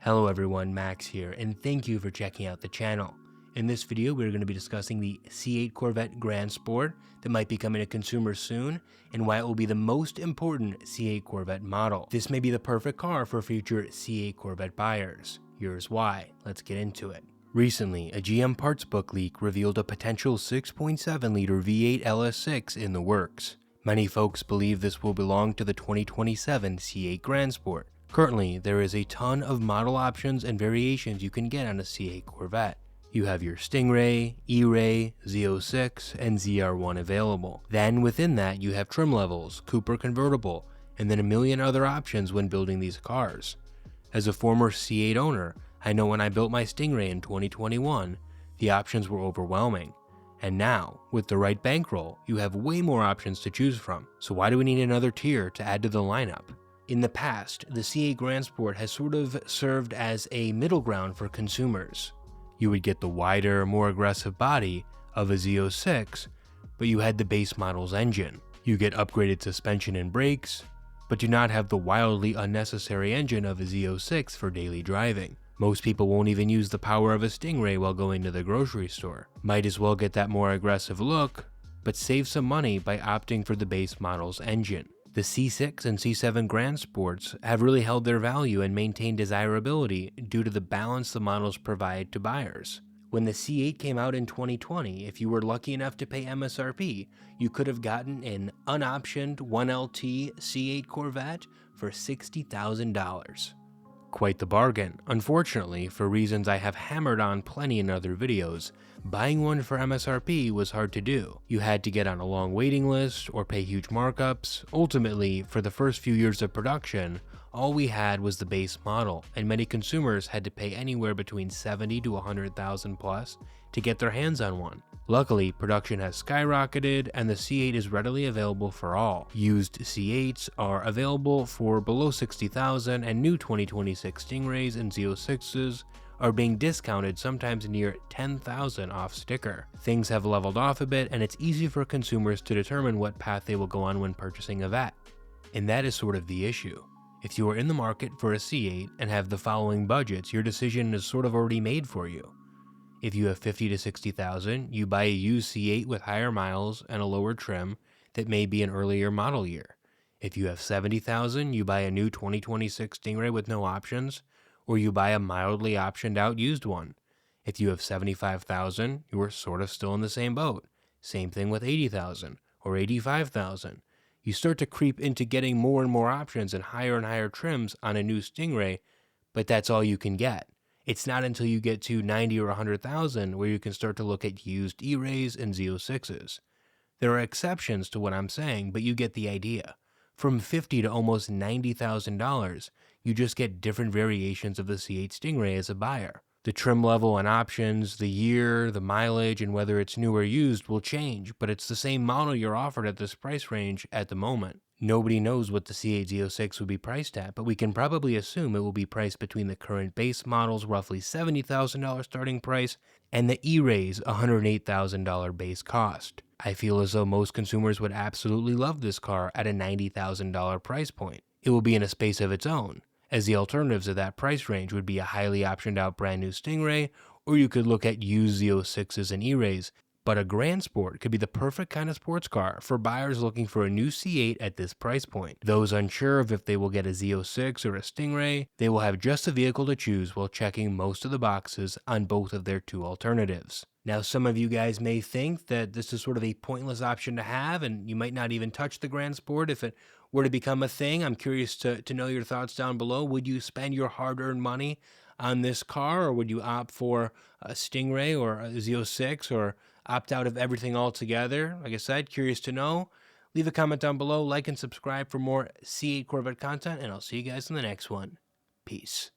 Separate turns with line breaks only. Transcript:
Hello everyone, Max here, and thank you for checking out the channel. In this video, we're going to be discussing the C8 Corvette Grand Sport that might be coming to consumers soon, and why it will be the most important C8 Corvette model. This may be the perfect car for future C8 Corvette buyers. Here's why. Let's get into it. Recently, a GM parts book leak revealed a potential 6.7-liter V8 LS6 in the works. Many folks believe this will belong to the 2027 C8 Grand Sport. Currently, there is a ton of model options and variations you can get on a C8 Corvette. You have your Stingray, E-Ray, Z06, and ZR1 available. Then within that, you have trim levels, Cooper convertible, and then a million other options when building these cars. As a former C8 owner, I know when I built my Stingray in 2021, the options were overwhelming. And now, with the right bankroll, you have way more options to choose from. So why do we need another tier to add to the lineup? In the past, the C8 Grand Sport has sort of served as a middle ground for consumers. You would get the wider, more aggressive body of a Z06, but you had the base model's engine. You get upgraded suspension and brakes, but do not have the wildly unnecessary engine of a Z06 for daily driving. Most people won't even use the power of a Stingray while going to the grocery store. Might as well get that more aggressive look, but save some money by opting for the base model's engine. The C6 and C7 Grand Sports have really held their value and maintained desirability due to the balance the models provide to buyers. When the C8 came out in 2020, if you were lucky enough to pay MSRP, you could have gotten an unoptioned 1LT C8 Corvette for $60,000. Quite the bargain. Unfortunately, for reasons I have hammered on plenty in other videos, buying one for MSRP was hard to do. You had to get on a long waiting list or pay huge markups. Ultimately, for the first few years of production, all we had was the base model, and many consumers had to pay anywhere between $70,000 to $100,000 plus to get their hands on one. Luckily, production has skyrocketed and the C8 is readily available for all. Used C8s are available for below $60,000 and new 2026 Stingrays and Z06s are being discounted sometimes near $10,000 off sticker. Things have leveled off a bit and it's easy for consumers to determine what path they will go on when purchasing a Vette. And that is sort of the issue. If you are in the market for a C8 and have the following budgets, your decision is sort of already made for you. If you have $50,000 to $60,000, you buy a used C8 with higher miles and a lower trim that may be an earlier model year. If you have $70,000, you buy a new 2026 Stingray with no options, or you buy a mildly optioned out used one. If you have $75,000, you are sort of still in the same boat. Same thing with $80,000 or $85,000. You start to creep into getting more and more options and higher trims on a new Stingray, but that's all you can get. It's not until you get to $90,000 or $100,000 where you can start to look at used E-Rays and Z06s. There are exceptions to what I'm saying, but you get the idea. From $50,000 to almost $90,000, you just get different variations of the C8 Stingray as a buyer. The trim level and options, the year, the mileage, and whether it's new or used will change, but it's the same model you're offered at this price range at the moment. Nobody knows what the C8 Z06 will be priced at, but we can probably assume it will be priced between the current base model's roughly $70,000 starting price and the E-Ray's $108,000 base cost. I feel as though most consumers would absolutely love this car at a $90,000 price point. It will be in a space of its own, as the alternatives of that price range would be a highly optioned out brand new Stingray, or you could look at used Z06s and E-Rays. But a Grand Sport could be the perfect kind of sports car for buyers looking for a new C8 at this price point. Those unsure of if they will get a Z06 or a Stingray, they will have just a vehicle to choose while checking most of the boxes on both of their two alternatives. Now, some of you guys may think that this is sort of a pointless option to have, and you might not even touch the Grand Sport if it were to become a thing. I'm curious to know your thoughts down below. Would you spend your hard-earned money on this car, or would you opt for a Stingray or a Z06, or opt out of everything altogether? Like I said, curious to know. Leave a comment down below, like and subscribe for more C8 Corvette content, and I'll see you guys in the next one. Peace.